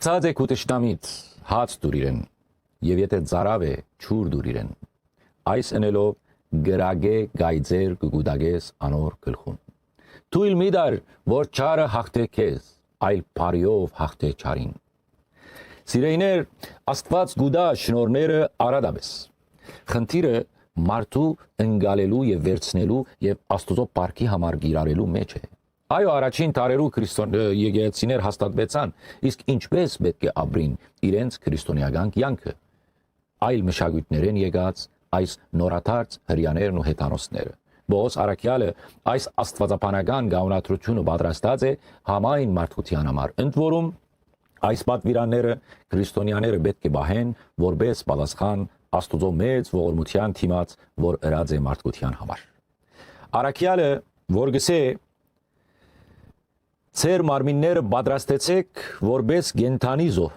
Ցածե կուտշտամից հաց դուր իրեն եւ եթե ծարավ է ճուր դուր իրեն այս ընելով գրագե գայձեր կգուդագես անոր գլխուն թույլ մի դար որ ճարը հաղթե քեզ այլ բարիով հաղթե ճարին սիրեիներ աստված գուդա շնորները արադաբես խնդիրը մարդու ընկալելու եւ վերցնելու եւ աստուծո բարքի համար գիրարելու մեջ է այո առաջին տարերու քրիստոն եկեղեցիներ հաստատվեցան իսկ ինչպես պետք է ապրին իրենց քրիստոնեական կյանքը այլ մշակույթներեն եկած այս նորաթարց հрьяաներն ու հեթանոսները Բոս արաքյալը այս աստվածաբանական գաղտնիությունը պատրաստած է համայն մարդկության համար ընդ որում այս պատվիրանները քրիստոնյաները պետք է բահեն որպես պատասխան աստուծո մեծ ողորմության թիմած որ ըրած է մարդկության համար արաքյալը որ գսե Ձեր մարմինները պատրաստեցեք որպես գենթանի զոհ